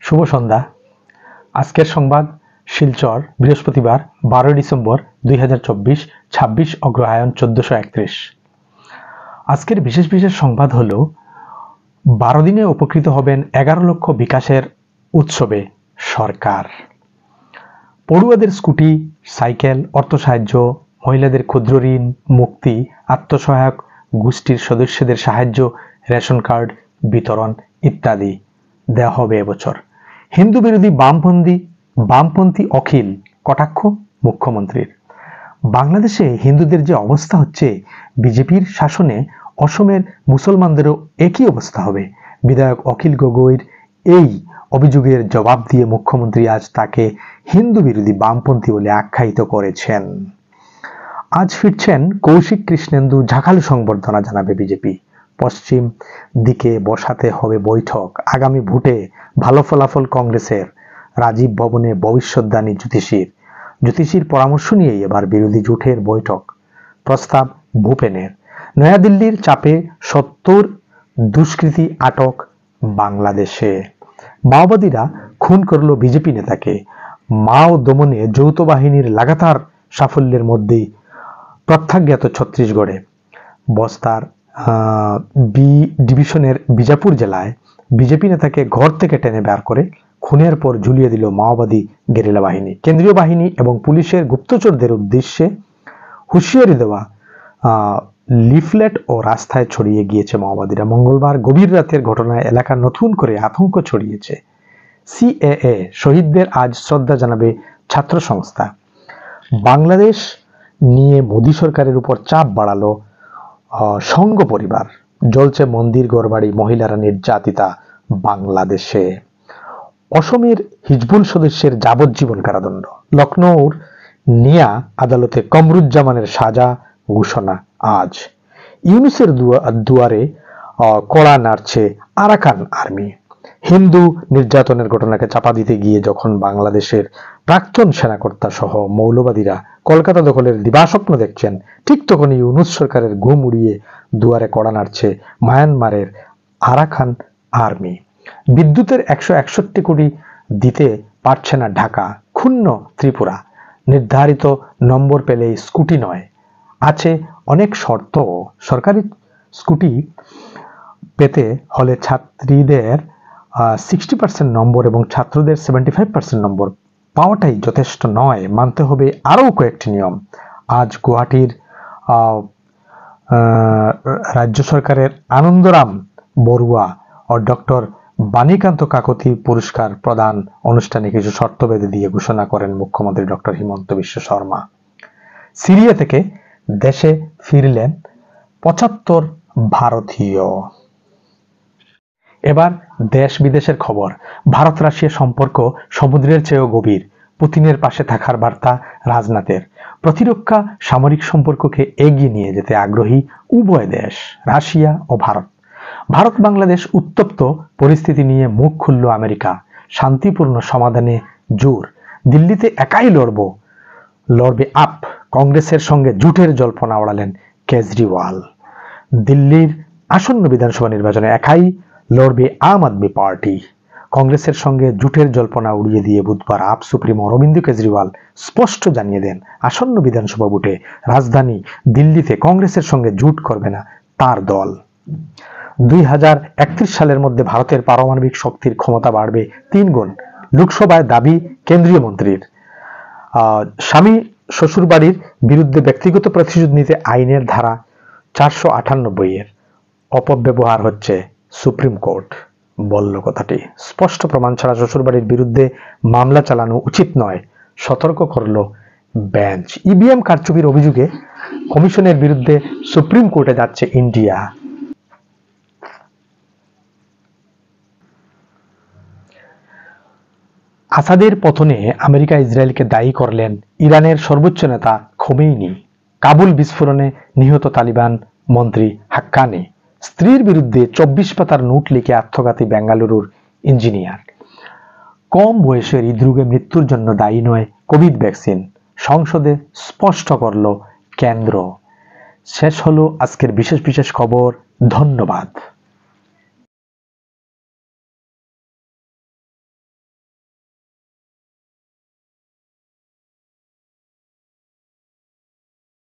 শুভ সন্ধ্যা। আজকের সংবাদ শিলচর, বৃহস্পতিবার 12 ডিসেম্বর 2024, 26 অগ্রহায়ণ 1431। আজকের বিশেষ বিশেষ সংবাদ হল 12 দিনে উপকৃত হবেন 11 লক্ষ বিকাশের উৎসবে সরকার। পড়ুয়াদের স্কুটি, সাইকেল, অর্থ সাহায্য, মহিলাদের ক্ষুদ্র ঋণ মুক্তি, আত্মসহায়ক গোষ্ঠীর সদস্যদের সাহায্য, রেশন কার্ড বিতরণ ইত্যাদি দেওয়া হবে এবছর। হিন্দু বিরোধী বামপন্থী অখিল কটাক্ষ মুখ্যমন্ত্রীর। বাংলাদেশে হিন্দুদের যে অবস্থা হচ্ছে, বিজেপির শাসনে অসমের মুসলমানদেরও একই অবস্থা হবে। বিধায়ক অখিল গগৈর এই অভিযোগের জবাব দিয়ে মুখ্যমন্ত্রী আজ তাকে হিন্দু বিরোধী বামপন্থী বলে আখ্যায়িত করেছেন। আজ ফিরছেন কৌশিক কৃষ্ণেন্দু, ঝাঁকালু সংবর্ধনা জানাবে বিজেপি। পশ্চিম দিকে বসাতে হবে বৈঠক। আগামী ভোটে ভালো ফলাফল কংগ্রেসের। রাজীব ভবনে ভবিষ্যদ্বাণী জ্যোতিষীর পরামর্শ নিয়েই এবার বিরোধী জোটের বৈঠক। প্রস্তাব ভূপেনের। নয়াদিল্লির চাপে 70 দুষ্কৃতী আটক বাংলাদেশে। মাওবাদীরা খুন করল বিজেপি নেতাকে। মাও দমনে যৌথ বাহিনীর লাগাতার সাফল্যের মধ্যেই প্রত্যাজ্ঞাত ছত্তিশগড়ে। বস্তার বি ডিভিশনের বিজাপুর জেলায় বিজেপি নেতাকে ঘর থেকে টেনে বের করে খুনের পর ঝুলিয়ে দিল মাওবাদী গেরিলা বাহিনী। কেন্দ্রীয় বাহিনী এবং পুলিশের গুপ্তচরদের উদ্দেশ্যে হুঁশিয়ারি দেওয়া লিফলেট ও রাস্তায় ছড়িয়ে গিয়েছে মাওবাদীরা। মঙ্গলবার গভীর রাতের ঘটনায় এলাকা নতুন করে আতঙ্ক ছড়িয়েছে। সিএএ শহীদদের আজ শ্রদ্ধা জানাবে ছাত্র সংস্থা। বাংলাদেশ নিয়ে মোদী সরকারের উপর চাপ বাড়ালো সংঘ পরিবার। জ্বলছে মন্দির গড়বাড়ি, মহিলারা নির্যাতিতা বাংলাদেশে। অসমের হিজবুল সদস্যের যাবজ্জীবন কারাদণ্ড। লখনৌর নিয়া আদালতে কমরুজ্জামানের সাজা ঘোষণা আজ। ইউনুসের দুয়ারে কড়া নাড়ছে আরাকান আর্মি। হিন্দু নির্যাতনের ঘটনাকে চাপা দিতে গিয়ে যখন বাংলাদেশের প্রাক্তন সেনাকর্তা সহ মৌলবাদীরা কলকাতা দখলের দিবাস্বপ্ন দেখছেন, ঠিক তখনই ইউনুস সরকারের ঘুম উড়িয়ে দুয়ারে কড়া নাড়ছে মায়ানমারের আরাকান আর্মি। বিদ্যুতের 161 কোটি দিতে পারছে না ঢাকা, ক্ষুণ্ণ ত্রিপুরা। নির্ধারিত নম্বর পেলেই স্কুটি নয়, আছে অনেক শর্ত। সরকারি স্কুটি পেতে হলে ছাত্রীদের 60% নম্বর এবং ছাত্রদের 75% নম্বর পাওয়াটাই যথেষ্ট নয়, মানতে হবে আরও কয়েকটি নিয়ম। আজ গুয়াহাটির রাজ্য সরকারের আনন্দরাম বড়ুয়া ও ডক্টর বাণীকান্ত কাকতি পুরস্কার প্রদান অনুষ্ঠানে কিছু শর্ত বেঁধে দিয়ে ঘোষণা করেন মুখ্যমন্ত্রী ডক্টর হিমন্ত বিশ্ব শর্মা। সিরিয়া থেকে দেশে ফিরলেন 75 ভারতীয়। এবার দেশ বিদেশের খবর। ভারত রাশিয়া সম্পর্ক সমুদ্রের চেয়েও গভীর। পুতিনের পাশে থাকার বার্তা রাজনাথের। প্রতিরক্ষা সামরিক সম্পর্ককে এগিয়ে নিয়ে যেতে আগ্রহী উভয় দেশ, রাশিয়া ও ভারত। ভারত বাংলাদেশ উত্তপ্ত পরিস্থিতি নিয়ে মুখ খুলল আমেরিকা। শান্তিপূর্ণ সমাধানে জোর। দিল্লিতে একাই লড়বে আপ। কংগ্রেসের সঙ্গে জোটের জল্পনা ওড়ালেন কেজরিওয়াল। দিল্লির আসন্ন বিধানসভা নির্বাচনে একাই লড়বে আম আদমি পার্টি। কংগ্রেসের সঙ্গে জোটের জল্পনা উড়িয়ে দিয়ে বুধবার আপ সুপ্রিমো অরবিন্দ কেজরিওয়াল স্পষ্ট জানিয়ে দেন, আসন্ন বিধানসভা ভোটে রাজধানী দিল্লিতে কংগ্রেসের সঙ্গে জোট করবে না তার দল। 2031 সালের মধ্যে ভারতের পারমাণবিক শক্তির ক্ষমতা বাড়বে 3 গুণ। লোকসভায় দাবি কেন্দ্রীয় মন্ত্রীর। স্বামী শ্বশুরবাড়ির বিরুদ্ধে ব্যক্তিগত প্রতিশোধ নিতে আইনের ধারা 498 এর অপব্যবহার হচ্ছে, সুপ্রিম কোর্ট বলল কথাটি। স্পষ্ট প্রমাণ ছাড়া শ্বশুরবাড়ির বিরুদ্ধে মামলা চালানো উচিত নয়, সতর্ক করল বেঞ্চ। ইভিএম কারচুপির অভিযোগে কমিশনের বিরুদ্ধে সুপ্রিম কোর্টে যাচ্ছে ইন্ডিয়া। আসাদের পতনে আমেরিকা ইসরায়েলকে দায়ী করলেন ইরানের সর্বোচ্চ নেতা খোমেনি। কাবুল বিস্ফোরণে নিহত তালিবান মন্ত্রী হাক্কানি। স্ত্রীর বিরুদ্ধে 24 পাতার নোট লিখে আত্মঘাতী বেঙ্গালুরুর ইঞ্জিনিয়ার। কম বয়সের হৃদরোগে মৃত্যুর জন্য দায়ী নয় কোভিড ভ্যাকসিন, সংসদে স্পষ্ট করল কেন্দ্র। শেষ হলো আজকের বিশেষ বিশেষ খবর। ধন্যবাদ।